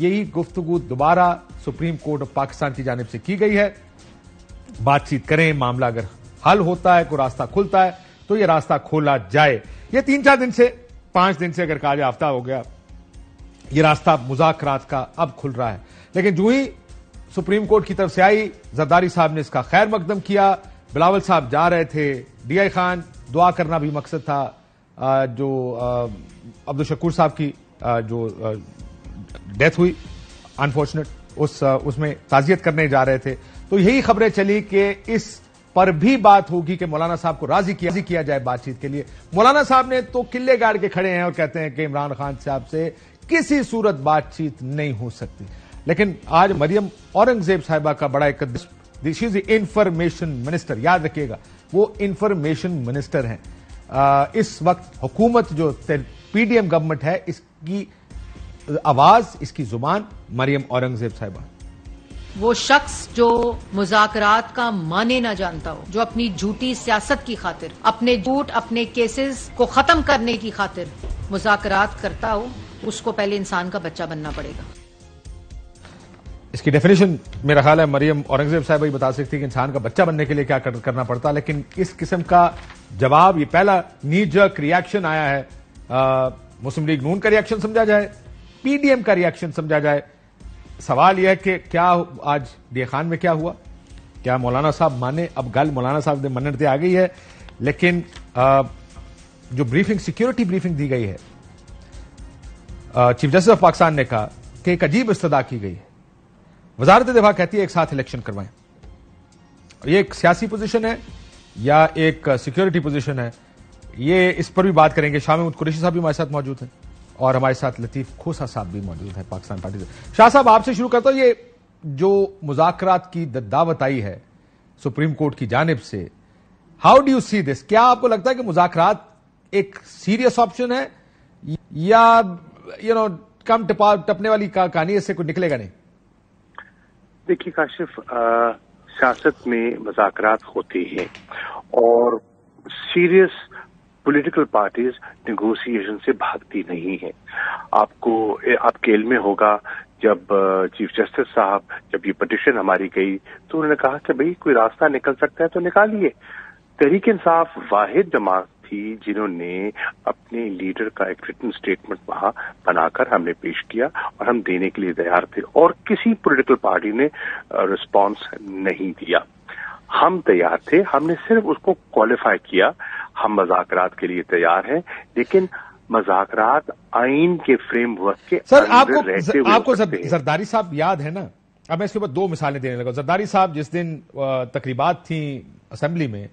یہی گفتگو دوبارہ سپریم کورٹ آف پاکستان کی جانب سے کی گئی ہے. بات چیت کریں, معاملہ اگر حل ہوتا ہے, کوئی راستہ کھلتا ہے تو یہ راستہ کھولا جائے. یہ 3-4 دن سے 5 دن سے اگر کہا جائے ہفتہ ہو گیا, یہ راستہ مذاکرات کا اب کھل رہا ہے. لیکن جو ہی سپریم کورٹ کی طرف سے آئی, زرداری صاحب نے اس کا خیر مقدم کیا. بلاول صاحب جا رہے تھے, ڈی آئی خان دعا کرنا بھی مقصد تھا, جو عبدالشکور صاحب کی جو ڈیتھ ہوئی انفارچونیٹ, اس میں تعزیت کرنے جا رہے تھے. تو یہی خبریں چلی کہ اس پر بھی بات ہوگی کہ مولانا صاحب کو راضی کیا جائے بات چیت کے لیے. مولانا صاحب نے تو قلعے گاڑ کے کھڑے ہیں اور کہتے ہیں کہ عمران خان صاحب سے کسی صورت بات چیت نہیں ہو سکتی. لیکن آج مریم اورنگزیب صاحبہ کا بڑا ایک شی از انفارمیشن منسٹر, یاد رکھیے گا وہ انفارمیشن منسٹر ہیں. اس وقت حکومت جو پی ڈی ایم گورنمنٹ ہے, اس کی آواز, اس کی زبان مریم اورنگزیب صاحبہ. وہ شخص جو مذاکرات کا معنی نہ جانتا ہو, جو اپنی جھوٹی سیاست کی خاطر, اپنے جھوٹ, اپنے کیسز کو ختم کرنے کی خاطر مذاکرات کرتا ہو, اس کو پہلے انسان کا بچہ بننا پڑے گا. اس کی ڈیفینیشن میرا خیال ہے مریم اورنگزیب صاحبہ ہی بتا سکتی کہ انسان کا بچہ بننے کے لیے کیا کرنا پڑتا. لیکن اس قسم کا جواب, یہ پہلا نی جرک ریاکشن آیا ہے. مسلم لیگ نون کا ریاکشن سمجھا جائے, پی ڈی ایم کا ریاکشن سمجھا جائے. سوال یہ ہے کہ کیا آج ڈی خان میں کیا ہوا, کیا مولانا صاحب مانے؟ اب گل مولانا صاحب نے منت آ گئی ہے, لیکن جو بریفنگ, سیکیورٹی بریفنگ دی گئی ہے, چیف جسٹس آف پاکستان نے کہا کہ ایک عجیب استدعا کی گئی ہے. وزارت دفاع کہتی ہے ایک ساتھ الیکشن کروائیں. یہ ایک سیاسی پوزیشن ہے یا ایک سیکیورٹی پوزیشن ہے, یہ اس پر بھی بات کریں گے. شاہ محمود قریشی صاحب بھی ہمارے ساتھ موجود ہیں اور ہمارے ساتھ لطیف کھوسا صاحب بھی موجود ہیں پاکستان پارٹی سے. شاہ صاحب آپ سے شروع کرتا ہوں, یہ جو مذاکرات کی دعوت آئی ہے سپریم کورٹ کی جانب سے, ہاؤ ڈو یو سی دس؟ کیا آپ کو لگتا ہے کہ مذاکرات ایک سیریس آپشن ہے یا کم ٹپنے والی کہانی, اس سے کوئی نکلے گا نہیں؟ دیکھیے کاشف, سیاست میں مذاکرات ہوتے ہیں اور سیریس پولیٹیکل پارٹیز نیگوسیشن سے بھاگتی نہیں ہیں. آپ کے علم میں ہوگا جب چیف جسٹس صاحب جب یہ پٹیشن ہماری گئی تو انہوں نے کہا کہ بھئی کوئی راستہ نکل سکتا ہے تو نکالیے. تحریک انصاف واحد جماعت تھی جنہوں نے اپنے لیڈر کا ایک ریٹن سٹیٹمنٹ وہاں بنا کر ہم نے پیش کیا اور ہم دینے کے لیے تیار تھے, اور کسی پولیٹیکل پارٹی نے رسپانس نہیں دیا. ہم تیار تھے, ہم نے صرف اس کو کوالیفائی کیا. ہم مذاکرات کے لیے تیار ہیں, لیکن مذاکرات آئین کے فریم ورک کے اندر رہتے ہوئے. آپ کو زرداری صاحب یاد ہے نا, اب میں اس کے اوپر 2 مثالیں دینے لگا. زرداری صاحب جس دن تقریبات تھیں اسمبلی میں,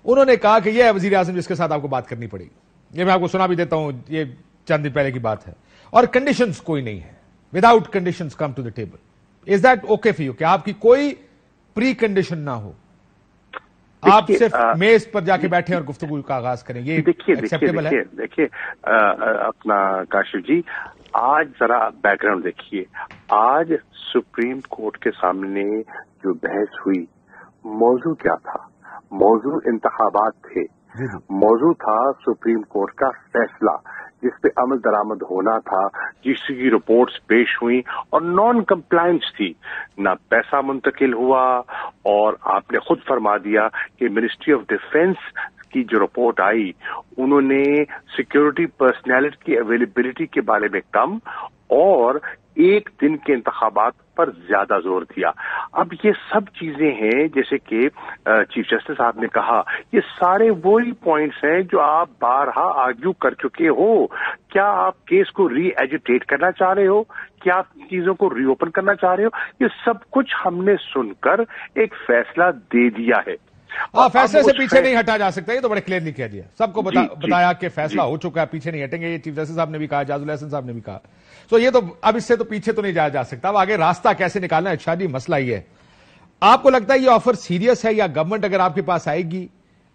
انہوں نے کہا کہ یہ ہے وزیر اعظم جس کے ساتھ آپ کو بات کرنی پڑے گی. یہ میں آپ کو سنا بھی دیتا ہوں, یہ چند دن پہلے کی بات ہے, اور کنڈیشنز کوئی نہیں ہے. Without conditions come to the table. Is that okay for you کہ آپ کی کوئی پری کنڈیشن نہ ہو, آپ صرف میز پر جا کے بیٹھے اور گفتگو کا آغاز کریں, یہ ایکسیپٹیبل ہے؟ دیکھیے اپنا کاشف جی, آج ذرا بیک گراؤنڈ دیکھیے. آج سپریم کورٹ کے سامنے جو بحث ہوئی, موضوع کیا تھا؟ موضوع انتخابات تھے. موضوع تھا سپریم کورٹ کا فیصلہ جس پہ عمل درآمد ہونا تھا, جس کی رپورٹس پیش ہوئی اور نان کمپلائنس تھی. نہ پیسہ منتقل ہوا, اور آپ نے خود فرما دیا کہ منسٹری آف ڈیفینس کی جو رپورٹ آئی, انہوں نے سیکیورٹی پرسنالٹی کی اویلیبلٹی کے بارے میں کم اور ایک دن کے انتخابات پر زیادہ زور دیا. اب یہ سب چیزیں ہیں جیسے کہ چیف جسٹس صاحب نے کہا, یہ سارے وہی پوائنٹس ہیں جو آپ بارہا آرگیو کر چکے ہو. کیا آپ کیس کو ری ایجوٹیٹ کرنا چاہ رہے ہو؟ کیا آپ چیزوں کو ری اوپن کرنا چاہ رہے ہو؟ یہ سب کچھ ہم نے سن کر ایک فیصلہ دے دیا ہے. فیصلے سے پیچھے نہیں ہٹا جا سکتا, یہ تو بڑے کلیئرلی کہہ دیا, سب کو بتایا کہ فیصلہ ہو چکا ہے, پیچھے نہیں ہٹیں گے. یہ چیف جسٹس صاحب نے بھی کہا, اعجاز الحسن صاحب نے بھی کہا. تو یہ تو اب اس سے تو پیچھے تو نہیں جایا جا سکتا. اب آگے راستہ کیسے نکالنا ہے, شادی مسئلہ یہ ہے. آپ کو لگتا ہے یہ آفر سیریس ہے, یا گورنمنٹ اگر آپ کے پاس آئے گی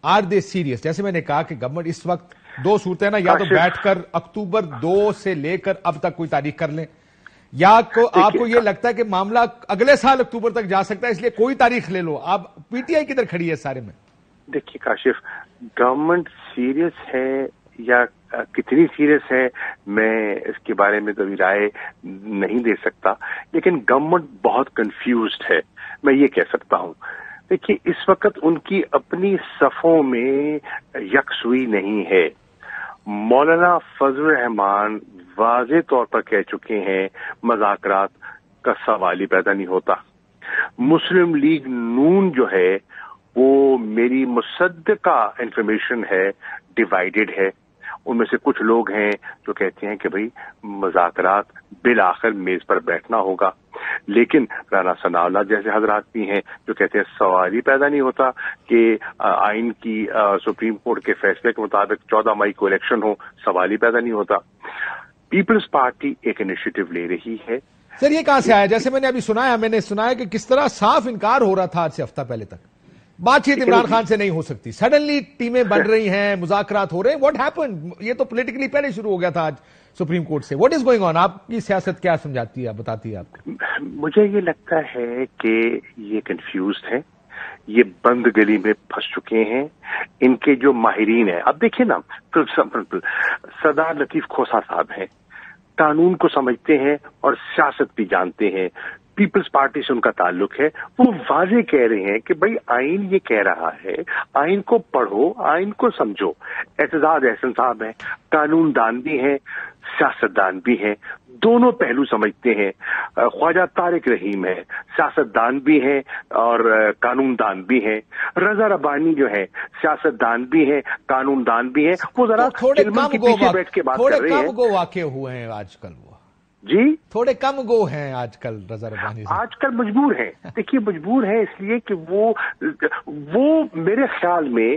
آر دے سیریس؟ جیسے میں نے کہا کہ گورنمنٹ اس وقت 2 صورتیں نا, یا تو بیٹھ کر اکتوبر 2 سے لے کر اب تک کوئی تاریخ کر لیں, یا آپ کو یہ لگتا ہے کہ معاملہ اگلے سال اکتوبر تک جا سکتا ہے, اس لیے کوئی تاریخ لے لو. آپ پی ٹی آئی کدھر کھڑی ہے سارے میں؟ دیکھیے کاشف, گورنمنٹ سیریس ہے یا کتنی سیریس ہے میں اس کے بارے میں تو رائے نہیں دے سکتا، لیکن گورنمنٹ بہت کنفیوزڈ ہے، میں یہ کہہ سکتا ہوں۔ دیکھیے اس وقت ان کی اپنی صفوں میں یکسوئی نہیں ہے۔ مولانا فضل الرحمان واضح طور پر کہہ چکے ہیں مذاکرات کا سوال ہی پیدا نہیں ہوتا۔ مسلم لیگ نون جو ہے وہ میری مصدقہ انفارمیشن ہے ڈیوائیڈڈ ہے۔ ان میں سے کچھ لوگ ہیں جو کہتے ہیں کہ بھئی مذاکرات بالآخر میز پر بیٹھنا ہوگا، لیکن رانا ثناء اللہ جیسے حضرات بھی ہیں جو کہتے ہیں سوال ہی پیدا نہیں ہوتا کہ آئین کی سپریم کورٹ کے فیصلے کے مطابق 14 مئی کو الیکشن ہو، سوال ہی پیدا نہیں ہوتا۔ پیپلز پارٹی ایک انیشیٹو لے رہی ہے۔ سر یہ کہاں سے آیا؟ جیسے میں نے سنا کہ کس طرح صاف انکار ہو رہا تھا آج سے ہفتہ پہلے تک، بات چیت عمران خان سے نہیں ہو سکتی، سڈنلی ٹیمیں بن رہی ہیں، مذاکرات ہو رہے ہیں، واٹ ہیپنڈ؟ یہ تو پولیٹیکلی پہلے شروع ہو گیا تھا آج سپریم کورٹ سے، واٹ از گوئنگ آن؟ آپ کی سیاست کیا سمجھاتی ہے، بتاتی ہے آپ کو؟ مجھے یہ لگتا ہے کہ یہ کنفیوزڈ ہیں، یہ بند گلی میں پھنس چکے ہیں۔ ان کے جو ماہرین ہیں، اب دیکھیں نا، سردار لطیف کھوسہ صاحب ہیں، قانون کو سمجھتے ہیں اور سیاست بھی جانتے ہیں، پیپلز پارٹی سے ان کا تعلق ہے، وہ واضح کہہ رہے ہیں کہ بھئی آئین یہ کہہ رہا ہے، آئین کو پڑھو، آئین کو سمجھو۔ اعتزاز احسن صاحب ہیں، قانون دان بھی ہیں، سیاست دان بھی ہیں، دونوں پہلو سمجھتے ہیں۔ خواجہ طارق رحیم ہے، سیاست دان بھی ہیں اور قانون دان بھی ہیں۔ رضا ربانی جو ہے سیاست دان بھی ہیں، قانون دان بھی ہیں۔ وہ ذرا چلمن کے پیچھے بیٹھ کے بات کر رہے ہیں۔ تھوڑے کم گو واقع ہوئے ہیں آج کل، وہ جی تھوڑے کم گو ہیں آج کل رضا ربانی سے۔ آج کل مجبور ہیں، دیکھیے مجبور ہیں اس لیے کہ وہ میرے خیال میں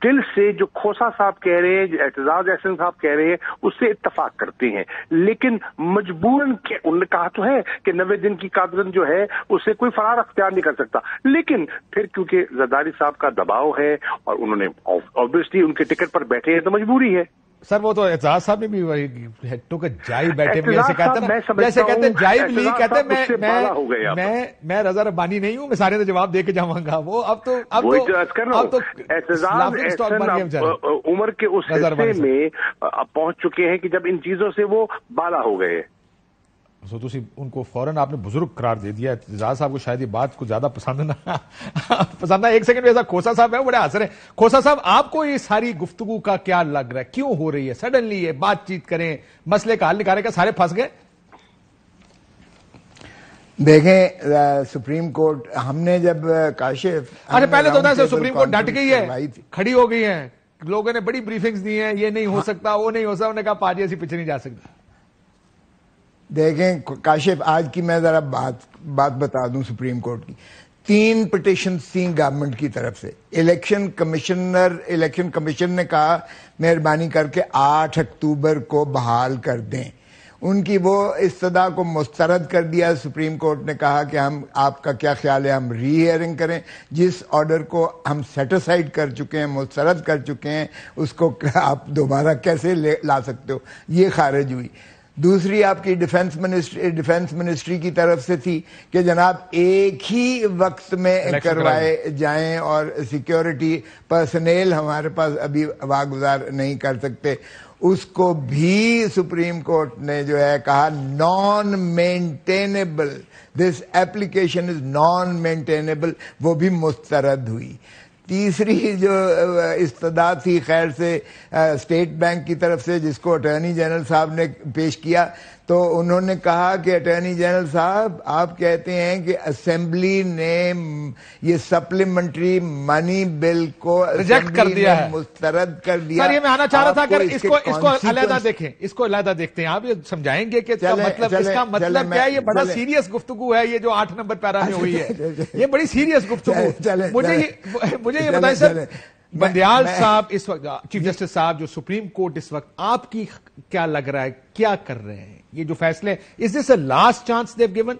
دل سے جو کھوسہ صاحب کہہ رہے ہیں، جو اعتزاز احسن صاحب کہہ رہے ہیں، اس سے اتفاق کرتے ہیں، لیکن مجبوراً انہوں نے کہا تو ہے کہ 90 دن کی قابض جو ہے اس سے کوئی فرار اختیار نہیں کر سکتا، لیکن پھر کیونکہ زرداری صاحب کا دباؤ ہے اور انہوں نے آبویسلی ان کے ٹکٹ پر بیٹھے ہیں تو مجبوری ہے۔ سر وہ تو اعتزاز صاحب نے بھی ہیٹو کا جائب بیٹھے بھی ایسے کہتے ہیں، جیسے کہتے ہیں جائب لی، کہتے ہیں میں رضا ربانی نہیں ہوں، میں سارے نے جواب دے کے جاؤں گا۔ وہ اب تو عمر کے اس حصے میں پہنچ چکے ہیں کہ جب ان چیزوں سے وہ بالا ہو گئے۔ سو تو ان کو فوراً آپ نے بزرگ قرار دے دیا۔ اعتزاز صاحب کو شاید یہ بات کو زیادہ پسند نہ۔ ایک سیکنڈ ایسا کھوسہ صاحب ہے، بڑے حاضر ہیں۔ کھوسہ صاحب آپ کو یہ ساری گفتگو کا کیا لگ رہا ہے، کیوں ہو رہی ہے سڈنلی یہ بات چیت کریں، مسئلے کا حل نکالنے کا، سارے پھنس گئے؟ دیکھیں سپریم کورٹ، ہم نے جب کاشف پہلے تو تھا سپریم کورٹ ڈٹ گئی ہے، کھڑی ہو گئی ہے، لوگوں نے بڑی بریفنگز دی ہیں، یہ نہیں ہو سکتا، وہ نہیں ہو سکتا، انہوں نے کہا پارٹی ایسی پیچھے نہیں جا سکتی۔ دیکھیں کاشف، آج کی میں ذرا بات بتا دوں سپریم کورٹ کی۔ 3 پٹیشنز تھیں گورنمنٹ کی طرف سے۔ الیکشن کمیشن نے کہا مہربانی کر کے 8 اکتوبر کو بحال کر دیں۔ ان کی وہ استدعا کو مسترد کر دیا۔ سپریم کورٹ نے کہا کہ آپ کا کیا خیال ہے ہم ری ہیئرنگ کریں؟ جس آرڈر کو ہم سیٹ اسائڈ کر چکے ہیں، مسترد کر چکے ہیں، اس کو آپ دوبارہ کیسے لا سکتے ہو؟ یہ خارج ہوئی۔ دوسری آپ کی ڈیفنس منسٹری کی طرف سے تھی کہ جناب ایک ہی وقت میں کروائے جائیں اور سیکیورٹی پرسنل ہمارے پاس ابھی واگزار نہیں کر سکتے۔ اس کو بھی سپریم کورٹ نے جو ہے کہا non maintainable, this application is non maintainable, وہ بھی مسترد ہوئی۔ تیسری جو استدعا تھی خیر سے اسٹیٹ بینک کی طرف سے، جس کو اٹارنی جنرل صاحب نے پیش کیا، تو انہوں نے کہا کہ اٹارنی جنرل صاحب آپ کہتے ہیں کہ اسمبلی نے یہ سپلیمنٹری منی بل کو ریجیکٹ کر دیا ہے، مسترد کر دیا۔ سر یہ میں آنا چاہ رہا تھا، اگر اس کو علیحدہ دیکھیں، اس کو علیحدہ دیکھتے ہیں، آپ یہ سمجھائیں گے کہ اس کا مطلب کیا ہے؟ یہ بڑا سیریس گفتگو ہے، یہ جو 8 نمبر پیرا میں ہوئی ہے، یہ بڑی سیریس گفتگو۔ مجھے یہ بتائیں سر، بندیال صاحب اس وقت چیف جسٹس صاحب جو سپریم کورٹ اس وقت آپ کی کیا لگ رہا ہے کیا کر رہے ہیں؟ یہ جو فیصلے، از دس اے لاسٹ چانس دیو گیون؟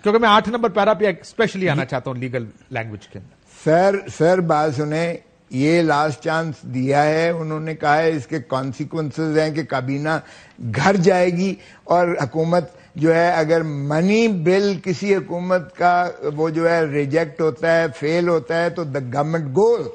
کیونکہ میں 8 نمبر پیرا پہ اسپیشلی آنا چاہتا ہوں لیگل لینگویج کے اندر۔ سر بات سنیں، یہ لاسٹ چانس دیا ہے، انہوں نے کہا ہے اس کے کانسیکوینسز ہیں کہ کابینہ گھر جائے گی، اور حکومت جو ہے اگر منی بل کسی حکومت کا وہ جو ہے ریجیکٹ ہوتا ہے، فیل ہوتا ہے، تو دا گورنمنٹ گوز۔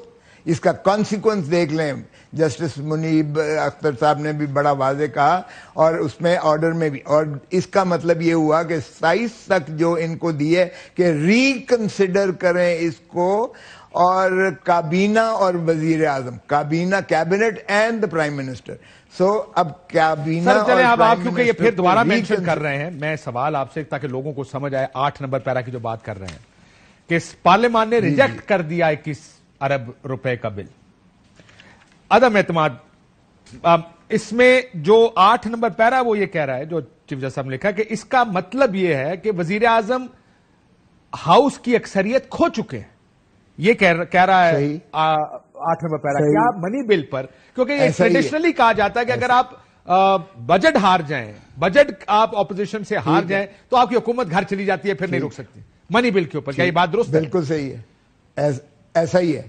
اس کا کانسیکوینس دیکھ لیں. جسٹس منیب اختر صاحب نے بھی بڑا واضح کہا اور اس میں آرڈر میں بھی, اور اس کا مطلب یہ ہوا کہ 27 تک جو ان کو دیے کہ ریکنسیڈر کریں اس کو, اور کابینہ اور وزیر اعظم, کابینہ cabinet and the prime minister. So اب کابینہ چلیں اب آپ کیونکہ یہ پھر دوبارہ مینشن کر رہے ہیں, میں سوال آپ سے تاکہ لوگوں کو سمجھ آئے, 8 نمبر پیرا کی جو بات کر رہے ہیں کہ پارلیمان نے ریجیکٹ کر دیا 21 ارب روپے کا بل, عدم اعتماد. اس میں جو 8 نمبر پیرا وہ یہ کہہ رہا ہے, جو چیف جسٹس صاحب نے لکھا, کہ اس کا مطلب یہ ہے کہ وزیر اعظم ہاؤس کی اکثریت کھو چکے ہیں. یہ کہہ رہا ہے 8 نمبر پیرا کیا منی بل پر, کیونکہ یہ ٹریڈیشنلی کہا جاتا ہے کہ اگر آپ بجٹ ہار جائیں, بجٹ آپ اپوزیشن سے ہار جائیں تو آپ کی حکومت گھر چلی جاتی ہے, پھر نہیں روک سکتی منی بل کے اوپر. کیا یہ بات درست ہے؟ بالکل صحیح ہے, ایسا ہی ہے,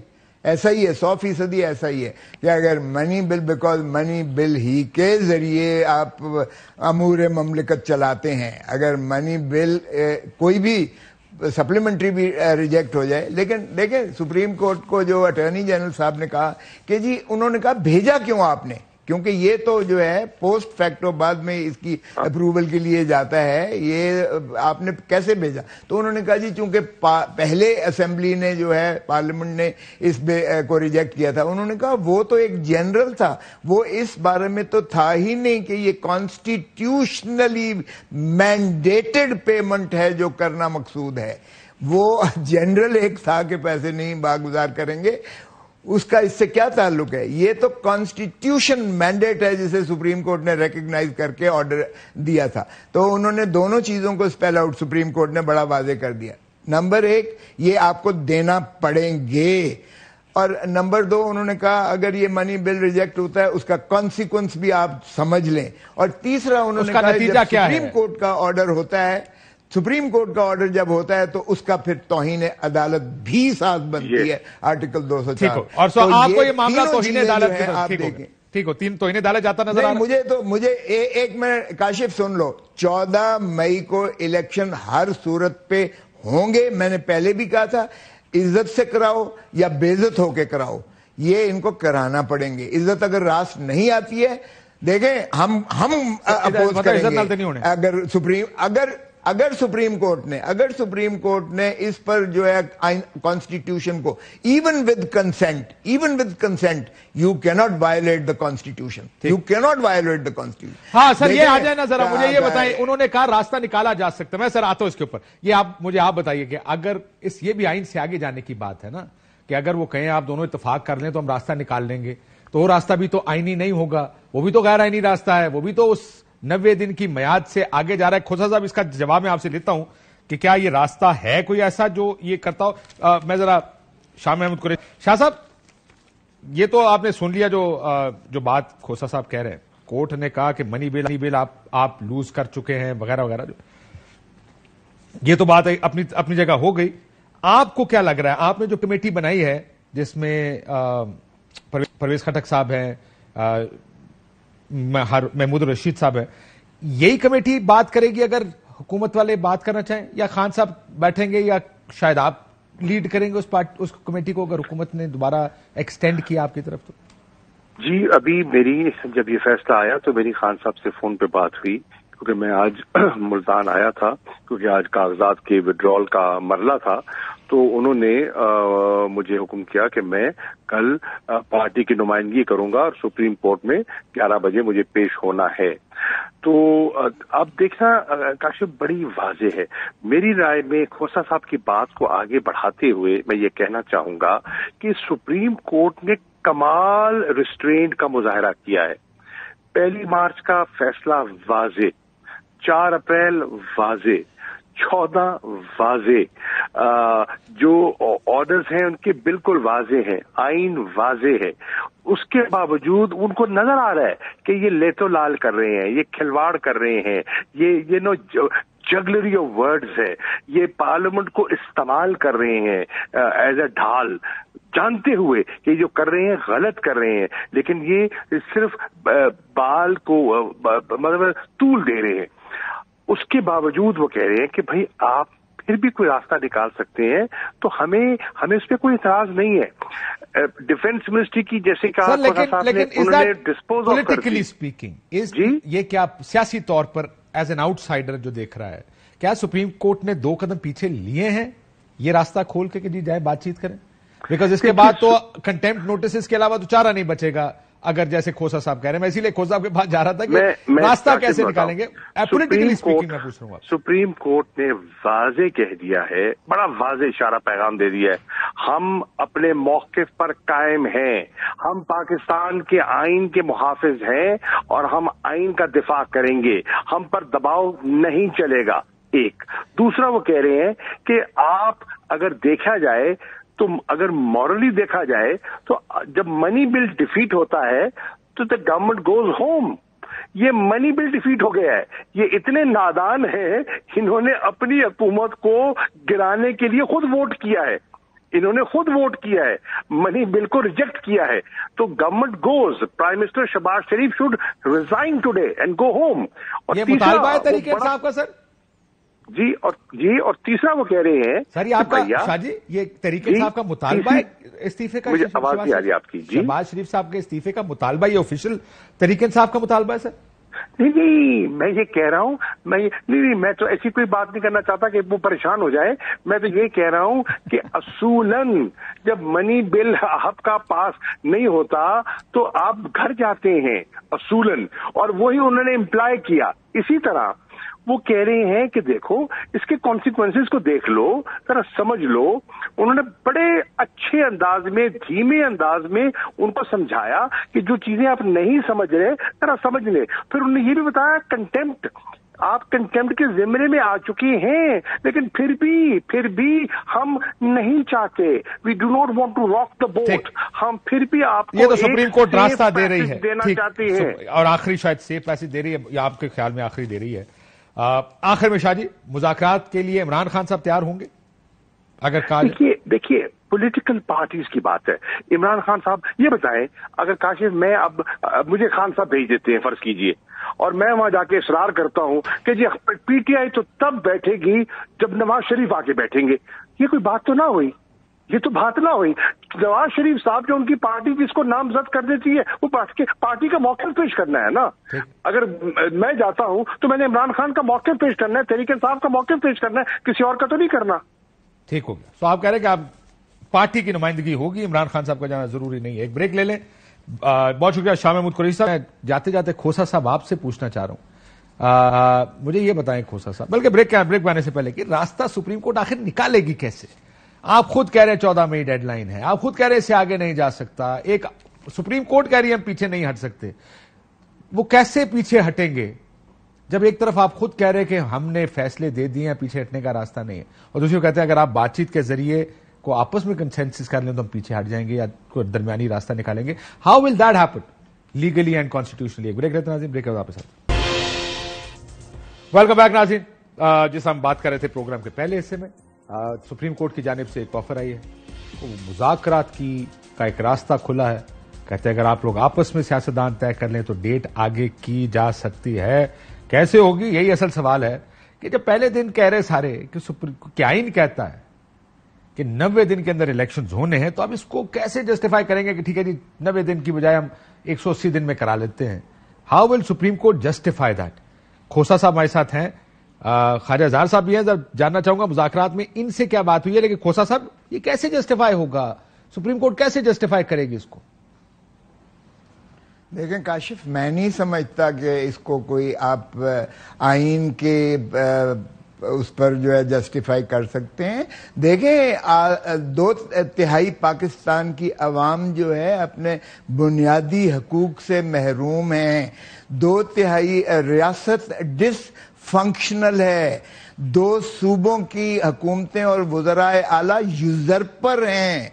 ایسا ہی ہے, 100% ایسا ہی ہے کہ اگر منی بل, بیکاز منی بل ہی کے ذریعے آپ امور مملکت چلاتے ہیں, اگر منی بل کوئی بھی سپلیمنٹری بھی ریجیکٹ ہو جائے. لیکن دیکھیں سپریم کورٹ کو جو اٹارنی جنرل صاحب نے کہا کہ جی انہوں نے کہا بھیجا کیوں آپ نے, کیونکہ یہ تو جو ہے پوسٹ فیکٹو بعد میں اس کی اپروول کے لیے جاتا ہے, یہ آپ نے کیسے بھیجا؟ تو انہوں نے کہا جی چونکہ پہلے اسمبلی نے جو ہے پارلیمنٹ نے اس کو ریجیکٹ کیا تھا. انہوں نے کہا وہ تو ایک جنرل تھا, وہ اس بارے میں تو تھا ہی نہیں کہ یہ کانسٹیٹیوشنلی مینڈیٹڈ پیمنٹ ہے جو کرنا مقصود ہے. وہ جنرل ایک تھا کہ پیسے نہیں باگزار کریں گے, اس کا اس سے کیا تعلق ہے؟ یہ تو کانسٹیٹیوشن مینڈیٹ ہے جسے سپریم کورٹ نے ریکگنائز کر کے آرڈر دیا تھا. تو انہوں نے دونوں چیزوں کو اسپیل آؤٹ سپریم کورٹ نے بڑا واضح کر دیا. نمبر 1 یہ آپ کو دینا پڑیں گے, اور نمبر 2 انہوں نے کہا اگر یہ منی بل ریجیکٹ ہوتا ہے اس کا کانسیکوینس بھی آپ سمجھ لیں. اور تیسرا انہوں نے کہا جب سپریم کورٹ کا آرڈر ہوتا ہے, سپریم کورٹ کا آرڈر جب ہوتا ہے تو اس کا پھر توہین عدالت بھی ساتھ بنتی ہے, آرٹیکل 204. اور سو آپ کو یہ معاملہ توہین عدالت آپ دیکھیں, ٹھیک ہو, توہین عدالت جاتا نظر آ رہا ہے. مجھے ایک منٹ کاشف سن لو, 14 مئی کو الیکشن ہر صورت پہ ہوں گے. میں نے پہلے بھی کہا تھا عزت سے کراؤ یا بے عزت ہو کے کراؤ, یہ ان کو کرانا پڑیں گے. عزت اگر راست نہیں آتی ہے, دیکھیں ہم اپوز کریں گے. اگر سپریم کورٹ نے اس پر جو ہے کانسٹیٹیوشن کو even with consent you can't violate the constitution, ہاں سر یہ آ جائے نا ذرا, مجھے یہ بتائیں, انہوں نے کہا راستہ نکالا جا سکتا ہے. میں سر آتا ہوں اس کے اوپر, یہ مجھے آپ بتائیے کہ اگر یہ بھی آئین سے آگے جانے کی بات ہے نا, کہ اگر وہ کہیں آپ دونوں اتفاق کر لیں تو ہم راستہ نکال لیں گے, تو وہ راستہ بھی تو آئینی نہیں ہوگا, وہ بھی تو غیر آئینی راستہ ہے, وہ بھی تو اس 90 دن کی میعاد سے آگے جا رہا ہے. کھوسا صاحب اس کا جواب میں آپ سے لیتا ہوں کہ کیا یہ راستہ ہے کوئی ایسا جو یہ کرتا ہو؟ میں ذرا شاہ محمود قریشی. شاہ صاحب یہ تو آپ نے سن لیا جو بات کھوسا صاحب کہہ رہے ہیں, کورٹ نے کہا کہ منی بل آپ لوز کر چکے ہیں وغیرہ وغیرہ, یہ تو بات اپنی جگہ ہو گئی. آپ کو کیا لگ رہا ہے, آپ نے جو کمیٹی بنائی ہے جس میں پرویز خٹک صاحب ہیں, محمود رشید صاحب ہے, یہی کمیٹی بات کرے گی اگر حکومت والے بات کرنا چاہیں, یا خان صاحب بیٹھیں گے, یا شاید آپ لیڈ کریں گے اس کمیٹی کو اگر حکومت نے دوبارہ ایکسٹینڈ کیا آپ کی طرف؟ تو جی ابھی میری جب یہ فیصلہ آیا تو میری خان صاحب سے فون پہ بات ہوئی, کیونکہ میں آج ملتان آیا تھا, کیونکہ آج کاغذات کے وڈرال کا مرحلہ تھا. تو انہوں نے مجھے حکم کیا کہ میں کل پارٹی کی نمائندگی کروں گا اور سپریم کورٹ میں 11 بجے مجھے پیش ہونا ہے. تو اب دیکھنا کاشف بڑی واضح ہے. میری رائے میں کھوسا صاحب کی بات کو آگے بڑھاتے ہوئے میں یہ کہنا چاہوں گا کہ سپریم کورٹ نے کمال ریسٹرینٹ کا مظاہرہ کیا ہے. 1 مارچ کا فیصلہ واضح, 4 اپریل واضح, 14 واضح, جو آرڈرز ہیں ان کے بالکل واضح ہیں, آئین واضح ہے. اس کے باوجود ان کو نظر آ رہا ہے کہ یہ لیتو لال کر رہے ہیں, یہ کھلواڑ کر رہے ہیں, یہ جگلری آف ورڈز ہے, یہ پارلیمنٹ کو استعمال کر رہے ہیں ایز اے ڈھال, جانتے ہوئے کہ جو کر رہے ہیں غلط کر رہے ہیں, لیکن یہ صرف بال کو مطلب طول دے رہے ہیں. اس کے باوجود وہ کہہ رہے ہیں کہ بھائی آپ پھر بھی کوئی راستہ نکال سکتے ہیں تو ہمیں اس پہ کوئی اعتراض نہیں ہے. ڈیفینس منسٹری کی جیسے کہا پولیٹیکلی اسپیکنگ یہ کیا سیاسی طور پر ایز این آؤٹ سائڈر جو دیکھ رہا ہے کیا سپریم کورٹ نے 2 قدم پیچھے لیے ہیں یہ راستہ کھول کے کہ جی جائے بات چیت کریں؟ بیکاز اس کے بعد تو کنٹیمپٹ نوٹسز کے علاوہ تو چارہ نہیں بچے گا اگر جیسے کھوسا صاحب کہہ رہے ہیں. میں اسی لیے کھوسا صاحب کے پاس جا رہا تھا کہ راستہ کیسے نکالیں گے پولیٹیکلی اسپیکنگ. میں پوچھ رہا ہوں سپریم کورٹ نے واضح کہہ دیا ہے, بڑا واضح اشارہ پیغام دے دیا ہے, ہم اپنے موقف پر قائم ہیں, ہم پاکستان کے آئین کے محافظ ہیں اور ہم آئین کا دفاع کریں گے, ہم پر دباؤ نہیں چلے گا. ایک دوسرا وہ کہہ رہے ہیں کہ آپ اگر دیکھا جائے تو اگر مورلی دیکھا جائے تو جب منی بل ڈیفیٹ ہوتا ہے تو دا گورنمنٹ گوز ہوم. یہ منی بل ڈیفیٹ ہو گیا ہے. یہ اتنے نادان ہیں, انہوں نے اپنی حکومت کو گرانے کے لیے خود ووٹ کیا ہے, انہوں نے خود ووٹ کیا ہے, منی بل کو ریجیکٹ کیا ہے. تو government goes, prime minister Shehbaz Sharif should resign today and go home. اور یہ مطالبہ ہے طریقے انصاف کا سر؟ جی اور تیسرا وہ کہہ رہے ہیں سر یہ آپ کا شاہ جی یہ طریقے انصاف کا مطالبہ ہے استعفے کا؟ مجھے آواز نہیں آ رہی آپ کی. شہباز شریف صاحب کے استعفے کا مطالبہ یہ آفیشیل طریقے انصاف کا مطالبہ ہے سر؟ نہیں میں یہ کہہ رہا ہوں, میں تو ایسی کوئی بات نہیں کرنا چاہتا کہ وہ پریشان ہو جائے. میں تو یہ کہہ رہا ہوں کہ اصولاً جب منی بل آپ کا پاس نہیں ہوتا تو آپ گھر جاتے ہیں اصولاً, اور وہی انہوں نے امپلائی کیا. اسی طرح وہ کہہ رہے ہیں کہ دیکھو اس کے کانسیکوینسز کو دیکھ لو, ذرا سمجھ لو. انہوں نے بڑے اچھے انداز میں, دھیمے انداز میں ان کو سمجھایا کہ جو چیزیں آپ نہیں سمجھ رہے ذرا سمجھ لیں. پھر انہوں نے یہ بھی بتایا کنٹیمپٹ, آپ کنٹیمپٹ کے زمرے میں آ چکے ہیں, لیکن پھر بھی ہم نہیں چاہتے, we do not want to rock the boat. ہم پھر بھی آپ کو یہ تو سپریم کورٹ راستہ دے رہی ہے دینا چاہتے ہیں, اور آخری شاید سیف پیسج دے رہی ہے, یا آپ کے خیال میں آخری دے رہی ہے. آخر میں شاہ جی مذاکرات کے لیے عمران خان صاحب تیار ہوں گے اگر دیکھیے پولیٹیکل پارٹیز کی بات ہے. عمران خان صاحب یہ بتائیں, اگر کاشف میں اب مجھے خان صاحب بھیج دیتے ہیں فرض کیجئے, اور میں وہاں جا کے اصرار کرتا ہوں کہ جی پی ٹی آئی تو تب بیٹھے گی جب نواز شریف آ کے بیٹھیں گے, یہ کوئی بات تو نہ ہوئی, یہ تو بات نہ ہوئی. نواز شریف صاحب جو ان کی پارٹی جس کو نامزد کر دیتی ہے وہ پارٹی کا موقف پیش کرنا ہے نا. اگر میں جاتا ہوں تو میں نے عمران خان کا موقف پیش کرنا ہے, تحریک انصاف کا موقف پیش کرنا ہے, کسی اور کا تو نہیں کرنا. ٹھیک ہو گیا. تو آپ کہہ رہے ہیں کہ آپ پارٹی کی نمائندگی ہوگی, عمران خان صاحب کا جانا ضروری نہیں ہے. ایک بریک لے لیں. بہت شکریہ شاہ محمود قریشی صاحب. میں جاتے جاتے کھوسا صاحب آپ سے پوچھنا چاہ رہا ہوں, مجھے یہ بتائیں کھوسا صاحب, بلکہ بریک آنے سے پہلے کہ راستہ سپریم کورٹ آخر نکالے گی کیسے؟ آپ خود کہہ رہے ہیں 14 مئی ڈیڈ لائن ہے, آپ خود کہہ رہے ہیں اس سے آگے نہیں جا سکتا, ایک سپریم کورٹ کہہ رہی ہے ہم پیچھے نہیں ہٹ سکتے. وہ کیسے پیچھے ہٹیں گے جب ایک طرف آپ خود کہہ رہے ہیں کہ ہم نے فیصلے دے دیے ہیں, پیچھے ہٹنے کا راستہ نہیں ہے, اور دوسری کہتے ہیں اگر آپ بات چیت کے ذریعے کو آپس میں کنسنسس کر لیں تو ہم پیچھے ہٹ جائیں گے یا کوئی درمیانی راستہ نکالیں گے. How will that happen legally and constitutionally? ایک بریک رہتے ہیں ناظرین, بریک کے بعد واپس آتے ہیں. ویلکم بیک ناظرین. جس ہم بات کر رہے تھے پروگرام کے پہلے حصے میں, سپریم کورٹ کی جانب سے ایک آفر آئی ہے, مذاکرات کا ایک راستہ کھلا ہے. کہتے ہیں اگر آپ لوگ آپس میں سیاستدان طے کر لیں تو ڈیٹ آگے کی جا سکتی ہے. کیسے ہوگی, یہی اصل سوال ہے کہ جب پہلے دن کہہ رہے سارے کہ آئین کہتا ہے کہ 90 دن کے اندر الیکشنز ہونے ہیں, تو اب اس کو کیسے جسٹیفائی کریں گے کہ ٹھیک ہے جی 90 دن کی بجائے ہم 180 دن میں کرا لیتے ہیں؟ How will supreme court justify that? کھوسا صاحب ہمارے ساتھ ہیں, خواجہ اظہار صاحب بھی ہیں. جاننا چاہوں گا مذاکرات میں ان سے کیا بات ہوئی ہے, لیکن کھوسا صاحب یہ کیسے جسٹیفائی ہوگا, سپریم کورٹ کیسے جسٹیفائی کرے گی اس کو؟ دیکھیں کاشف, میں نہیں سمجھتا کہ اس کو کوئی آپ آئین کے اس پر جو ہے جسٹیفائی کر سکتے ہیں. دیکھیں 2/3 پاکستان کی عوام جو ہے اپنے بنیادی حقوق سے محروم ہیں. 2/3 ریاست ڈس فنکشنل ہے. 2 صوبوں کی حکومتیں اور وزرائے اعلیٰ یوزرپر ہیں.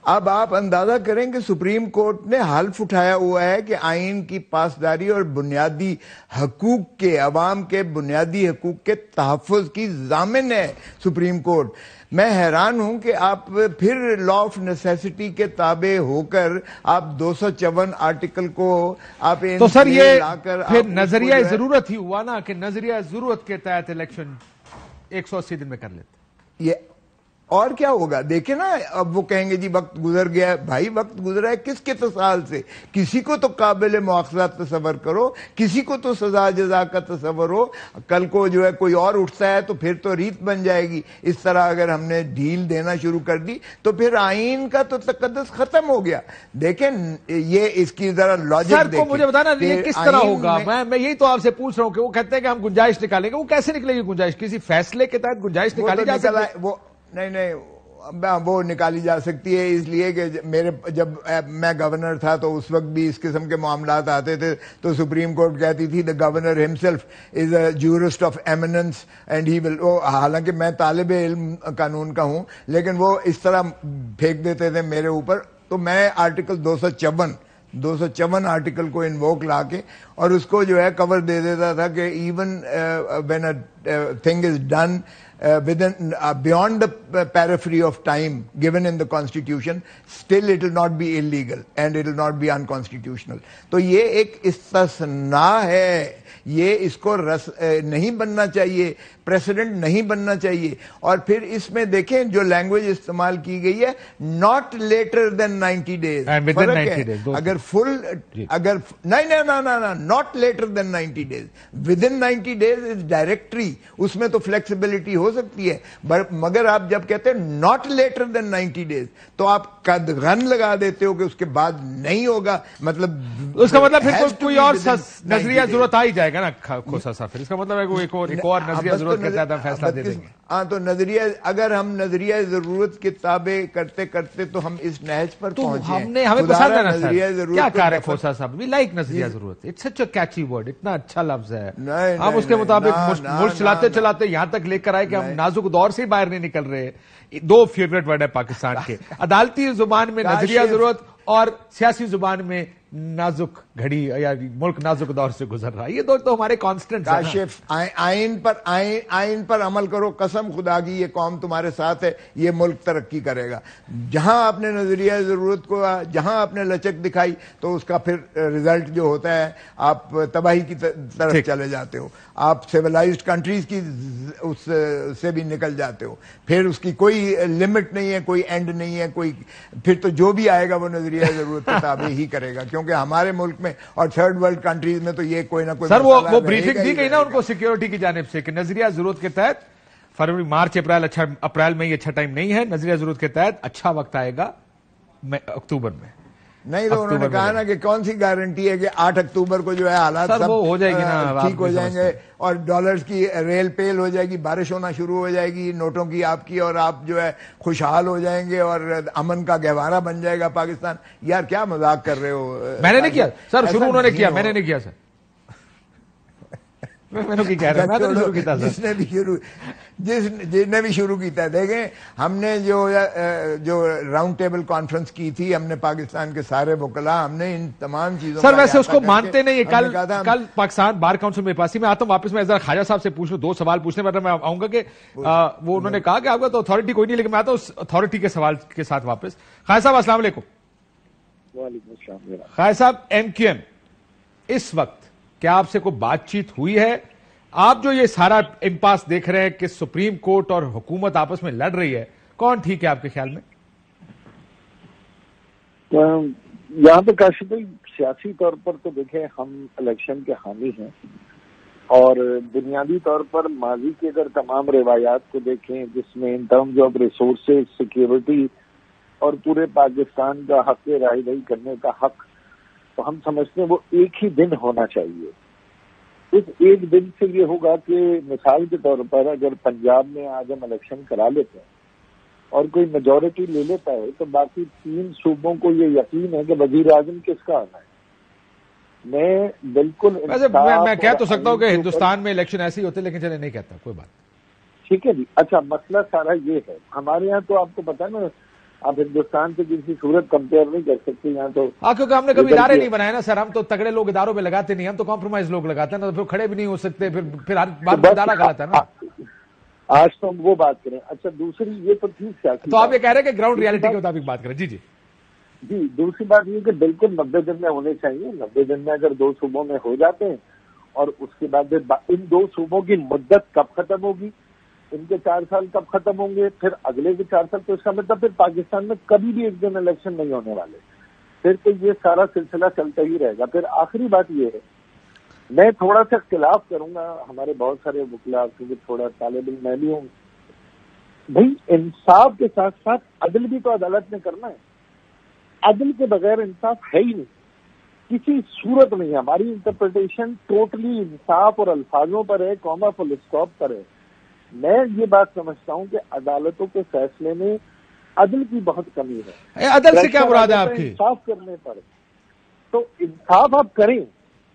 اب آپ اندازہ کریں کہ سپریم کورٹ نے حلف اٹھایا ہوا ہے کہ آئین کی پاسداری اور بنیادی حقوق کے, عوام کے بنیادی حقوق کے تحفظ کی ضامن ہے سپریم کورٹ. میں حیران ہوں کہ آپ پھر لا آف نیسیسٹی کے تابع ہو کر آپ 254 آرٹیکل کو آپ تو سر یہ پھر نظریہ ضرورت ہی ہوا نا کہ نظریہ ضرورت کے تحت الیکشن 180 دن میں کر لیتے. یہ اور کیا ہوگا؟ دیکھیں نا، اب وہ کہیں گے جی وقت گزر گیا ہے. بھائی وقت گزرا ہے کس کے تصال سے؟ کسی کو تو قابل مواخذہ تصور کرو، کسی کو تو سزا جزا کا تصور ہو. کل کو جو ہے کوئی اور اٹھتا ہے تو پھر تو ریت بن جائے گی. اس طرح اگر ہم نے ڈھیل دینا شروع کر دی تو پھر آئین کا تو تقدس ختم ہو گیا. دیکھیں یہ اس کی ذرا لاجک دیکھیں. مجھے بتانا یہ کس طرح ہوگا؟ میں یہی تو آپ سے پوچھ رہا ہوں کہ وہ کہتے ہیں کہ ہم گنجائش نکالیں گے. وہ کیسے نکلے گی گنجائش؟ کسی فیصلے کے تحت گنجائش نکالی جا سکتی ہے؟ وہ نہیں وہ نکالی جا سکتی ہے اس لیے کہ جب میں گورنر تھا تو اس وقت بھی اس قسم کے معاملات آتے تھے تو سپریم کورٹ کہتی تھی the governor himself is a jurist of eminence and he will. حالانکہ میں طالب علم قانون کا ہوں لیکن وہ اس طرح پھینک دیتے تھے میرے اوپر. تو میں آرٹیکل 254 آرٹیکل کو انووک لا کے اور اس کو جو ہے کور دے دیتا تھا کہ even when a thing is done beyond the periphery of time given in the constitution, still it will not be illegal and it will not be unconstitutional. تو یہ ایک استثناء ہے، یہ اس کو نہیں بننا چاہیے، پریسیڈنٹ نہیں بننا چاہیے. اور پھر اس میں دیکھیں جو لینگویج استعمال کی گئی ہے not later than 90 days. اگر فل not later than 90 days, within 90 days is directory. اس میں تو فلیکسیبلٹی ہو سکتی ہے مگر آپ جب کہتے ہیں not later than 90 days تو آپ قدغن لگا دیتے ہو کہ اس کے بعد نہیں ہوگا. مطلب اس کا مطلب پھر کوئی اور نظریہ ضرورت آ ہی جائے گا نا کھوسا صاحب. پھر اس کا مطلب ہے کہ ایک اور نظریہ ضرورت کے تحت ہم فیصلہ دے دیں گے. ہاں تو نظریہ اگر ہم نظریہ ضرورت کی تابع کرتے کرتے تو ہم اس نہج پر پہنچے ہیں. ہمیں پسند ہے نظریہ ضرورت. کیا کہہ رہے کھوسا صاحب؟ وی لائک نظریہ ضرورت. It's such a catchy word. اتنا اچھا لفظ ہے. ہم اس کے مطابق ملک چلاتے چلاتے یہاں تک لے کر آئے کہ ہم نازک دور سے باہر نہیں نکل رہے. دو فیوریٹ ورڈ ہے پاکستان کے، عدالتی زبان میں نظریہ ضرورت اور سیاسی زبان میں نازک گھڑی یا ملک نازک دور سے گزر رہا ہے. یہ دو تو ہمارے کانسٹنٹ ہیں. کاشف آئین پر عمل کرو، قسم خدا کی یہ قوم تمہارے ساتھ ہے، یہ ملک ترقی کرے گا. جہاں آپ نے نظریہ ضرورت کو، جہاں آپ نے لچک دکھائی تو اس کا پھر رزلٹ جو ہوتا ہے آپ تباہی کی طرف چلے جاتے ہو. آپ سیولائزڈ کنٹریز کی اس سے بھی نکل جاتے ہو. پھر اس کی کوئی لمٹ نہیں ہے، کوئی اینڈ نہیں ہے. پھر تو جو بھی آئے گا وہ نظریہ ضرورت کے تابع ہی کرے گا. کیونکہ ہمارے ملک میں اور تھرڈ ورلڈ کنٹریز میں تو یہ کوئی نہ کوئی سر وہ بریفنگ دی گئی نا ان کو سیکیورٹی کی جانب سے کہ نظریہ ضرورت کے تحت فروری مارچ اپریل میں یہ اچھا ٹائم نہیں ہے. نظریہ ضرورت کے تحت اچھا وقت آئے گا اکتوبر میں. نہیں تو انہوں نے کہا نا کہ کون سی گارنٹی ہے کہ 8 اکتوبر کو جو ہے حالات سب ہو جائے گی نا، ٹھیک ہو جائیں گے اور ڈالرز کی ریل پیل ہو جائے گی، بارش ہونا شروع ہو جائے گی نوٹوں کی آپ کی، اور آپ جو ہے خوشحال ہو جائیں گے اور امن کا گہوارہ بن جائے گا پاکستان. یار کیا مذاق کر رہے ہو؟ میں نے نہیں کیا سر، شروع انہوں نے کیا، میں نے نہیں کیا سر. جس نے بھی شروع کیتا ہے. دیکھیں ہم نے جو راؤنڈ ٹیبل کانفرنس کی تھی، ہم نے پاکستان کے سارے وکلاء، ہم نے ان تمام چیزوں سر ویسے اس کو مانتے نہیں. کل پاکستان بار کاؤنسل میں پاسی میں آتا ہوں واپس. میں ذرا خواجہ صاحب سے پوچھ لوں، 2 سوال پوچھنے پر میں آؤں گا کہ وہ انہوں نے کہا کہ آپ کا تو اتھارٹی کوئی نہیں، لیکن میں آتا ہوں اتھارٹی کے سوال کے ساتھ واپس. خواجہ صاحب السلام علیکم. وعلیکم السلام. خواجہ صاحب MQM اس وقت کیا آپ سے کوئی بات چیت ہوئی ہے؟ آپ جو یہ سارا امپاس دیکھ رہے ہیں کہ سپریم کورٹ اور حکومت آپس میں لڑ رہی ہے، کون ٹھیک ہے آپ کے خیال میں؟ یہاں پہ کاشف بھائی سیاسی طور پر تو دیکھیں ہم الیکشن کے حامی ہیں، اور بنیادی طور پر ماضی کی اگر تمام روایات کو دیکھیں جس میں in terms of resources, security اور پورے پاکستان کا حق رہائی دہی کرنے کا حق، تو ہم سمجھتے ہیں وہ ایک ہی دن ہونا چاہیے. اس ایک دن سے یہ ہوگا کہ مثال کے طور پر اگر پنجاب میں آج ہم الیکشن کرا لیتے ہیں اور کوئی میجورٹی لے لیتا ہے تو باقی 3 صوبوں کو یہ یقین ہے کہ وزیر اعظم کس کا آنا ہے. میں بالکل میں کہہ تو سکتا ہوں کہ ہندوستان میں الیکشن ایسے ہی ہوتے، لیکن چلے نہیں کہتا کوئی بات. ٹھیک ہے جی. اچھا مسئلہ سارا یہ ہے ہمارے یہاں تو آپ کو پتا ہے نا، آپ ہندوستان سے کسی صورت کمپیئر نہیں کر سکتے یہاں تو. کیونکہ ہم نے کبھی ادارے نہیں بنائے نا سر. ہم تو تگڑے لوگ اداروں میں لگاتے نہیں، ہم تو کمپرومائز لوگ لگاتے ہیں نا، تو پھر کھڑے بھی نہیں ہو سکتے، پھر ادارہ غلط ہے نا. آج تو ہم وہ بات کریں. اچھا دوسری یہ تو ٹھیک سیاسی، تو آپ یہ کہہ رہے ہیں کہ گراؤنڈ ریالٹی کے مطابق بات کریں. جی جی. دوسری بات یہ کہ بالکل 90 دن میں ہونے چاہیے. 90 دن میں اگر 2 صوبوں میں ہو جاتے ہیں اور اس کے بعد ان 2 صوبوں کی مدت کب ختم ہوگی ان کے 4 سال کب ختم ہوں گے، پھر اگلے کے 4 سال، تو اس کا مطلب پھر پاکستان میں کبھی بھی ایک دن الیکشن نہیں ہونے والے، پھر تو یہ سارا سلسلہ چلتا ہی رہے گا۔ پھر آخری بات یہ ہے، میں تھوڑا سا اختلاف کروں گا، ہمارے بہت سارے وکلا کیونکہ تھوڑا طالب علم میں بھی ہوں، بھائی انصاف کے ساتھ ساتھ عدل بھی تو عدالت نے کرنا ہے، عدل کے بغیر انصاف ہے ہی نہیں، کسی صورت نہیں۔ ہماری انٹرپریٹیشن ٹوٹلی انصاف اور الفاظوں پر ہے، کوما فل اسٹاپ پر ہے۔ میں یہ بات سمجھتا ہوں کہ عدالتوں کے فیصلے میں عدل کی بہت کمی ہے۔ عدل سے کیا مراد ہے آپ کی؟ انصاف کرنے پر، تو انصاف آپ کریں،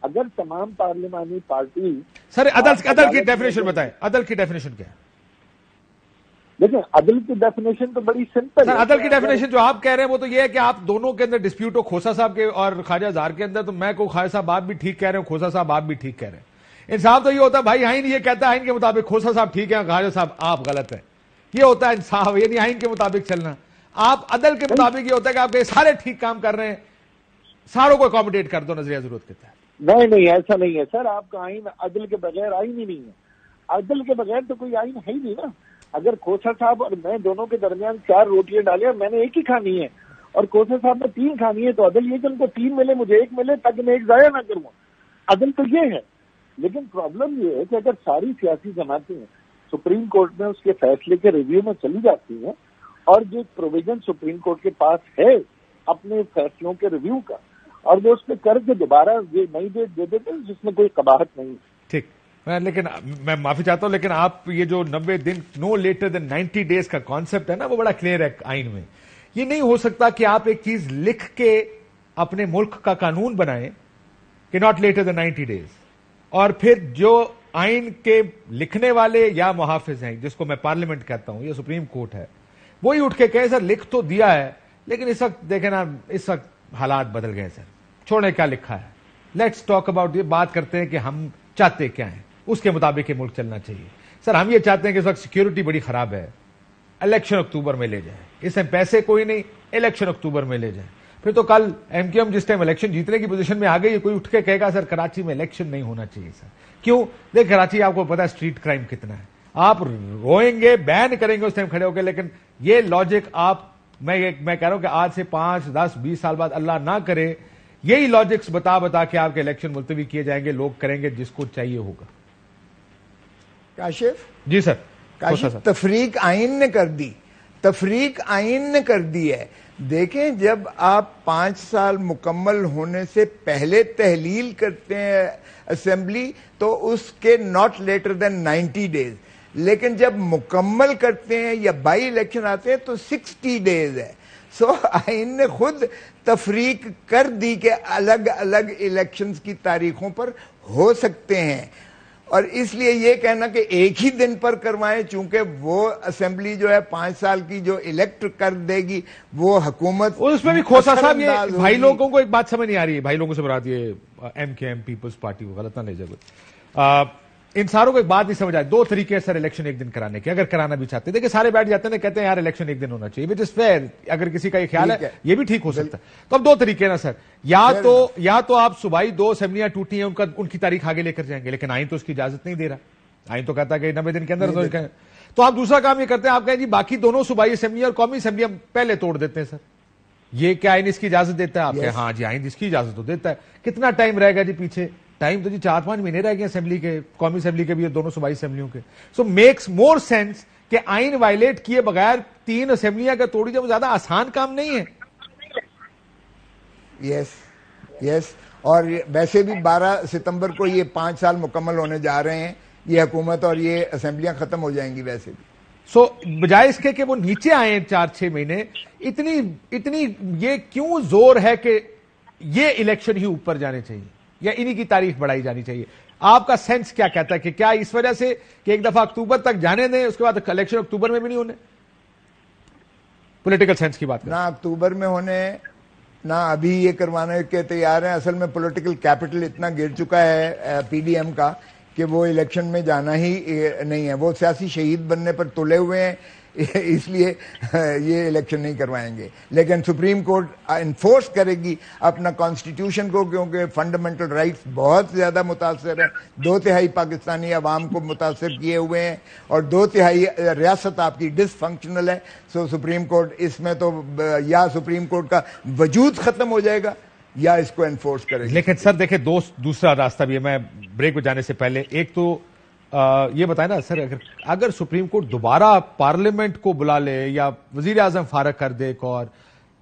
اگر تمام پارلیمانی پارٹی سر عدل کی ڈیفینیشن بتائیں، عدل کی ڈیفینیشن کیا ہے؟ دیکھیں عدل کی ڈیفینیشن تو بڑی سمپل ہے۔ عدل کی ڈیفینیشن جو آپ کہہ رہے ہیں وہ تو یہ ہے کہ آپ دونوں کے اندر ڈسپیوٹ ہو، کھوسا صاحب کے اور خواجہ زار کے اندر، تو میں کو خواجہ صاحب آپ بھی ٹھیک کہہ رہے ہیں، کھوسا صاحب آپ بھی ٹھیک کہہ رہے ہیں۔ انصاف تو یہ ہوتا ہے بھائی آئین یہ کہتا ہے آئین کے مطابق کھوسا صاحب ٹھیک ہے، خواجہ صاحب آپ غلط ہیں، یہ ہوتا ہے انصاف، یعنی آئین کے مطابق چلنا۔ آپ عدل کے مطابق یہ ہوتا ہے کہ آپ کے سارے ٹھیک کام کر رہے ہیں، ساروں کو اکوموڈیٹ کر دو نظریہ ضرورت کے تحت۔ نہیں ایسا نہیں ہے سر، آپ کا آئین عدل کے بغیر آئین ہی نہیں ہے، عدل کے بغیر تو کوئی آئین ہے ہی نہیں نا۔ اگر کھوسا صاحب اور میں دونوں کے درمیان 4 روٹیاں ڈالیں اور میں نے ایک ہی کھانی ہے اور کھوسا صاحب نے 3 کھانی ہے، تو عدل یہ کہ ان کو 3 ملے مجھے 1 ملے تاکہ میں 1 ضائع نہ کروں، عدل تو یہ ہے۔ لیکن پرابلم یہ ہے کہ اگر ساری سیاسی جماعتیں سپریم کورٹ میں اس کے فیصلے کے ریویو میں چلی جاتی ہیں، اور جو پروویژن سپریم کورٹ کے پاس ہے اپنے فیصلوں کے ریویو کا، اور وہ اس پہ کر کے دوبارہ یہ نئی ڈیٹ دے دیتے ہیں جس میں کوئی قباحت نہیں ہے۔ ٹھیک، لیکن میں معافی چاہتا ہوں، لیکن آپ یہ جو 90 دن نو لیٹر دین 90 ڈیز کا کانسیپٹ ہے نا، وہ بڑا کلیئر ہے آئین میں۔ یہ نہیں ہو سکتا کہ آپ ایک چیز لکھ کے اپنے ملک کا قانون بنائیں کہ ناٹ لیٹر دین 90 ڈیز، اور پھر جو آئین کے لکھنے والے یا محافظ ہیں، جس کو میں پارلیمنٹ کہتا ہوں یا سپریم کورٹ ہے، وہی اٹھ کے کہے سر لکھ تو دیا ہے لیکن اس وقت دیکھیں نا، اس وقت حالات بدل گئے سر، چھوڑنے کیا لکھا ہے، لیٹس ٹاک اباؤٹ، یہ بات کرتے ہیں کہ ہم چاہتے کیا ہیں، اس کے مطابق یہ ملک چلنا چاہیے۔ سر ہم یہ چاہتے ہیں کہ اس وقت سیکیورٹی بڑی خراب ہے، الیکشن اکتوبر میں لے جائیں، اس میں پیسے کوئی نہیں، الیکشن اکتوبر میں لے جائیں۔ پھر تو کل ایم کیو ایم جس ٹائم الیکشن جیتنے کی پوزیشن میں آ گئی، کوئی اٹھ کے کہے گا سر کراچی میں الیکشن نہیں ہونا چاہیے سر، کیوں؟ دیکھ کراچی آپ کو پتا ہے اسٹریٹ کرائم کتنا ہے، آپ روئیں گے، بین کریں گے اس ٹائم کھڑے ہو کے، لیکن یہ لاجک آپ، میں کہہ رہا ہوں کہ آج سے 5 10 20 سال بعد اللہ نہ کرے یہی لاجکس بتا کے آپ کے الیکشن ملتوی کیے جائیں گے، لوگ کریں گے جس کو چاہیے ہوگا۔ کاشف جی سر، کاشف تفریق آئین نے کر دی، تفریق آئین نے کر دی ہے۔ دیکھیں جب آپ 5 سال مکمل ہونے سے پہلے تحلیل کرتے ہیں اسمبلی تو اس کے ناٹ لیٹر دین 90 ڈیز، لیکن جب مکمل کرتے ہیں یا بائی الیکشن آتے ہیں تو 60 ڈیز ہے۔ سو آئین نے خود تفریق کر دی کہ الگ الگ الیکشنز کی تاریخوں پر ہو سکتے ہیں، اور اس لیے یہ کہنا کہ ایک ہی دن پر کروائیں، چونکہ وہ اسمبلی جو ہے 5 سال کی جو الیکٹ کر دے گی وہ حکومت، اس میں بھی کھوسا صاحب یہ بھائی لوگوں کو ایک بات سمجھ نہیں آ رہی ہے، بھائی لوگوں سے مراد یہ ایم کے ایم پیپلز پارٹی کو غلط نہ لے جائے، ان ساروں کو ایک بات نہیں سمجھ آئے، 2 طریقے سر الیکشن ایک دن کرانے کے، اگر کرانا بھی چاہتے ہیں، دیکھیں سارے بیٹھ جاتے ہیں کہتے ہیں یار الیکشن ایک دن ہونا چاہیے، وچ از فیئر، اگر کسی کا یہ خیال ہے یہ بھی ٹھیک ہو سکتا ہے، تو اب 2 طریقے نا سر، یا تو آپ صوبائی 2 اسمبلیاں ٹوٹی ہیں ان کی تاریخ آگے لے کر جائیں گے، لیکن آئین تو اس کی اجازت نہیں دے رہا، آئین تو کہتا ہے کہ 90 دن کے اندر، تو آپ دوسرا کام یہ کرتے ہیں، آپ کہیں جی باقی دونوں صوبائی اسمبلیاں اور قومی اسمبلیاں پہلے توڑ دیتے ہیں سر، یہ کیا آئین اس کی اجازت دیتا ہے؟ آپ کہیں ہاں جی آئین اس کی اجازت تو دیتا ہے، کتنا ٹائم رہے گا جی پیچھے؟ ٹائم تو جی 4-5 مہینے رہ گئے اسمبلی کے، قومی اسمبلی کے بھی اور دونوں صوبائی اسمبلیوں کے، سو میکس مور سینس کہ آئین وائلیٹ کیے بغیر 3 اسمبلیاں کا توڑی جائے، وہ زیادہ آسان کام نہیں ہے۔ یس اور ویسے بھی 12 ستمبر کو یہ 5 سال مکمل ہونے جا رہے ہیں، یہ حکومت اور یہ اسمبلیاں ختم ہو جائیں گی ویسے بھی۔ سو بجائے اس کے کہ وہ نیچے آئیں 4-6 مہینے، اتنی یہ کیوں زور ہے کہ یہ الیکشن ہی اوپر جانے چاہیے یا انہی کی تاریخ بڑھائی جانی چاہیے؟ آپ کا سینس کیا کہتا ہے کہ کیا اس وجہ سے کہ ایک دفعہ اکتوبر تک جانے دیں، اس کے بعد الیکشن اکتوبر میں بھی نہیں ہونے؟ پولیٹیکل سینس کی بات نہ اکتوبر میں ہونے، نہ ابھی یہ کروانے کے تیار ہیں۔ اصل میں پولیٹیکل کیپٹل اتنا گر چکا ہے پی ڈی ایم کا کہ وہ الیکشن میں جانا ہی نہیں ہے، وہ سیاسی شہید بننے پر تلے ہوئے ہیں۔ اس لیے یہ الیکشن نہیں کروائیں گے. لیکن سپریم کورٹ انفورس کرے گی اپنا کانسٹیٹیوشن کو, کیونکہ فنڈامنٹل رائٹس بہت زیادہ متاثر ہیں. 2/3 پاکستانی عوام کو متاثر کیے ہوئے ہیں اور 2/3 ریاست آپ کی ڈس فنکشنل ہے. سو سپریم کورٹ اس میں تو یا سپریم کورٹ کا وجود ختم ہو جائے گا یا اس کو انفورس کرے گا. لیکن سر دیکھیں دوسرا راستہ بھی ہے. میں بریک پہ جانے سے پہلے ایک تو یہ بتائیں نا سر, اگر سپریم کورٹ دوبارہ پارلیمنٹ کو بلا لے یا وزیر اعظم فارغ کر دے ایک اور,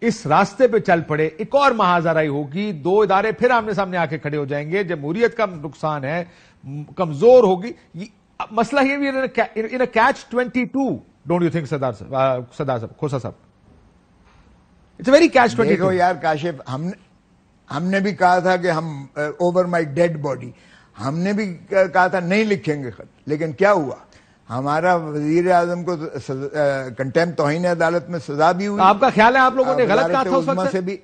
اس راستے پہ چل پڑے, ایک اور مہاجرائی ہوگی, 2 ادارے پھر آمنے سامنے آ کے کھڑے ہو جائیں گے, جمہوریت کا نقصان ہے, کمزور ہوگی. مسئلہ یہ بھی ان کیچ 22, ڈونٹ یو تھنک سردار صاحب, کھوسا صاحب, اٹس اے ویری کیچ 22. دیکھو یار کاشف, ہم نے بھی کہا تھا کہ ہم اوور مائی ڈیڈ باڈی, ہم نے بھی کہا تھا نہیں لکھیں گے خط, لیکن کیا ہوا, ہمارا وزیر اعظم کو کنٹیمپٹ توہین عدالت میں سزا بھی ہوئی. آپ کا خیال ہے آپ لوگوں نے غلط کہا تھا اس وقت سے بھی؟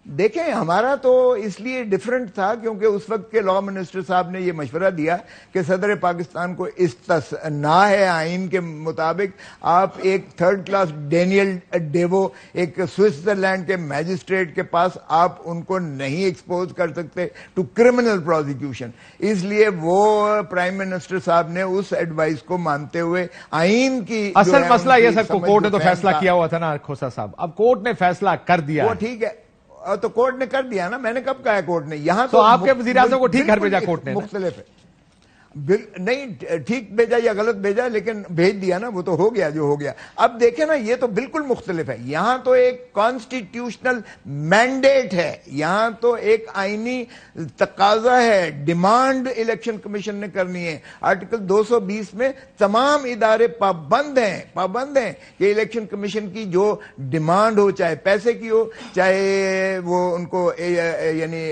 دیکھیں ہمارا تو اس لیے ڈیفرنٹ تھا کیونکہ اس وقت کے لا منسٹر صاحب نے یہ مشورہ دیا کہ صدر پاکستان کو استثناء ہے آئین کے مطابق, آپ ایک 3rd کلاس ڈینیل ڈیوو ایک سوئٹزرلینڈ کے میجسٹریٹ کے پاس آپ ان کو نہیں ایکسپوز کر سکتے ٹو کرمنل پروزیکیوشن. اس لیے وہ پرائم منسٹر صاحب نے اس ایڈوائس کو مانتے ہوئے آئین کی اصل مسئلہ یہ سر, کورٹ نے تو فیصلہ کیا ہوا تھا نا کھوسا صاحب, اب کورٹ نے فیصلہ کر دیا, وہ ٹھیک ہے تو کورٹ نے کر دیا نا, میں نے کب کہا ہے کورٹ نے, یہاں تو آپ کے وزیر اعظم کو ٹھیک گھر بھیجا کورٹ نے, مختلف ہے, نہیں ٹھیک بھیجا یا غلط بھیجا, لیکن بھیج دیا نا, وہ تو ہو گیا جو ہو گیا. اب دیکھیں نا یہ تو بالکل مختلف ہے, یہاں تو ایک کانسٹیٹیوشنل مینڈیٹ ہے, یہاں تو ایک آئینی تقاضا ہے, ڈیمانڈ الیکشن کمیشن نے کرنی ہے. آرٹیکل 220 میں تمام ادارے پابند ہیں کہ الیکشن کمیشن کی جو ڈیمانڈ ہو, چاہے پیسے کی ہو, چاہے وہ ان کو یعنی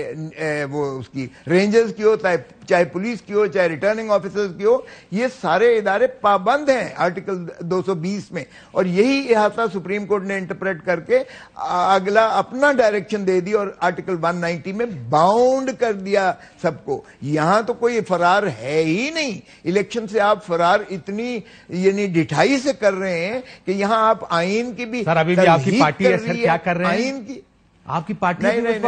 وہ اس کی رینجرز کی ہو, چاہے پولیس کی ہو, چاہے ریٹرننگ آفیسرز کی ہو, یہ سارے ادارے پابند ہیں آرٹیکل 220 میں. اور یہی احاطہ سپریم کورٹ نے انٹرپریٹ کر کے اگلا اپنا ڈائریکشن دے دی اور آرٹیکل 190 میں باؤنڈ کر دیا سب کو. یہاں تو کوئی فرار ہے ہی نہیں, الیکشن سے آپ فرار اتنی یعنی ڈٹھائی سے کر رہے ہیں کہ یہاں آپ آئین کی بھی, سر ابھی بھی آپ کی پارٹی ہے سر, کیا کر رہے ہیں آئین کی, آپ کی پارٹی نہیں,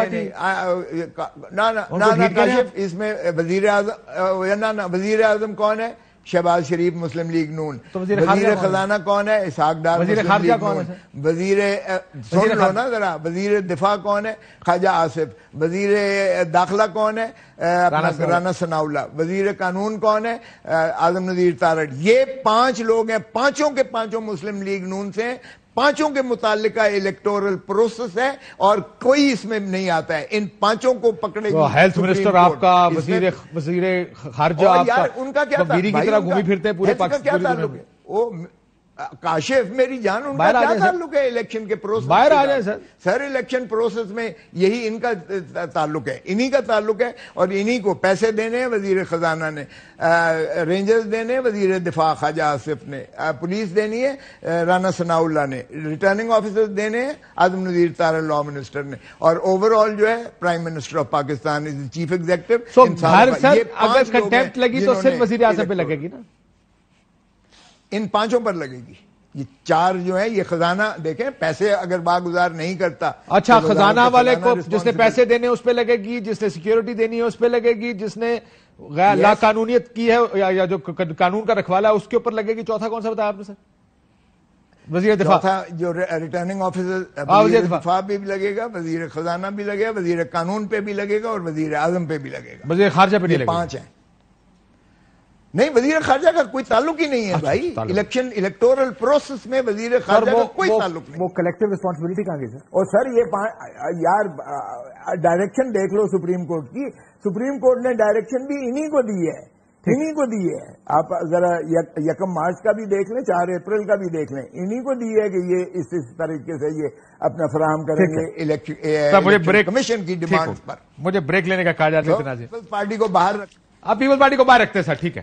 اس میں وزیر اعظم کون ہے؟ شہباز شریف مسلم لیگ نون. وزیر خزانہ کون ہے؟ اسحاق ڈار مسلم لیگ نون. وزیر سن لو نا ذرا, وزیر دفاع کون ہے؟ خواجہ آصف. وزیر داخلہ کون ہے؟ رانا ثناء اللہ. وزیر قانون کون ہے؟ اعظم نذیر تارڑ. یہ 5 لوگ ہیں, پانچوں کے پانچوں مسلم لیگ نون سے ہیں, پانچوں کے متعلقہ الیکٹورل پروسیس ہے اور کوئی اس میں نہیں آتا ہے. ان پانچوں کو پکڑے گی ہیلتھ منسٹر آپ کا, وزیر خارجہ آپ کا, ان کا کیا وزیری کی طرح گھومی پھرتے ہیں پورے پاکستان. وہ کاشف میری جان, ان کا کیا تعلق ہے الیکشن کے پروسیس؟ باہر آ جائیں سر, الیکشن پروسیس میں یہی ان کا تعلق ہے, انہی کا تعلق ہے, اور انہی کو پیسے دینے ہیں وزیر خزانہ نے, رینجرز دینے وزیر دفاع خواجہ آصف نے, پولیس دینی ہے رانا ثناء اللہ نے, ریٹرننگ آفیسر دینے ہیں اعظم نذیر تارڑ لا منسٹر نے, اور اوور آل جو ہے prime minister of Pakistan chief executive. اگر کنٹیمپٹ لگی تو صرف وزیر اعظم پہ لگے گی نا, ان 5 پر لگے گی. یہ 4 جو ہیں, یہ خزانہ دیکھیں پیسے اگر باگزار نہیں کرتا, اچھا خزانہ والے کو جس نے پیسے دینے اس پہ لگے گی, جس نے سیکیورٹی دینی ہے اس پہ لگے گی, جس نے لا قانونیت کی ہے یا جو قانون کا رکھوالا ہے اس کے اوپر لگے گی. چوتھا کون سا بتایا آپ نے سر؟ وزیر دفاع. چوتھا جو ریٹرننگ آفیسر وزیر دفاع پہ بھی لگے گا, وزیر خزانہ بھی لگے گا, وزیر قانون پہ بھی لگے گا, اور وزیر اعظم پہ بھی لگے گا. وزیر خارجہ پہ نہیں لگے گا. 5 ہیں. نہیں, وزیر خارجہ کا کوئی تعلق ہی نہیں ہے بھائی, الیکٹورل پروسیس میں وزیر خارجہ کا کوئی تعلق نہیں. وہ کلیکٹیو ریسپانسبلٹی کہاں گئی سر؟ اور سر یہ یار ڈائریکشن دیکھ لو سپریم کورٹ کی, سپریم کورٹ نے ڈائریکشن بھی انہی کو دی ہے, انہی کو دی ہے. آپ ذرا 1 مارچ کا بھی دیکھ لیں, 4 اپریل کا بھی دیکھ لیں, انہی کو دی ہے کہ یہ اس طریقے سے یہ اپنا فراہم کریں گے الیکشن کمیشن کی ڈیمانڈ پر. مجھے بریک لینے کا کہا جاتا ہے. پارٹی کو باہر آپ پیپلز پارٹی کو باہر رکھتے ہیں سر, ٹھیک ہے.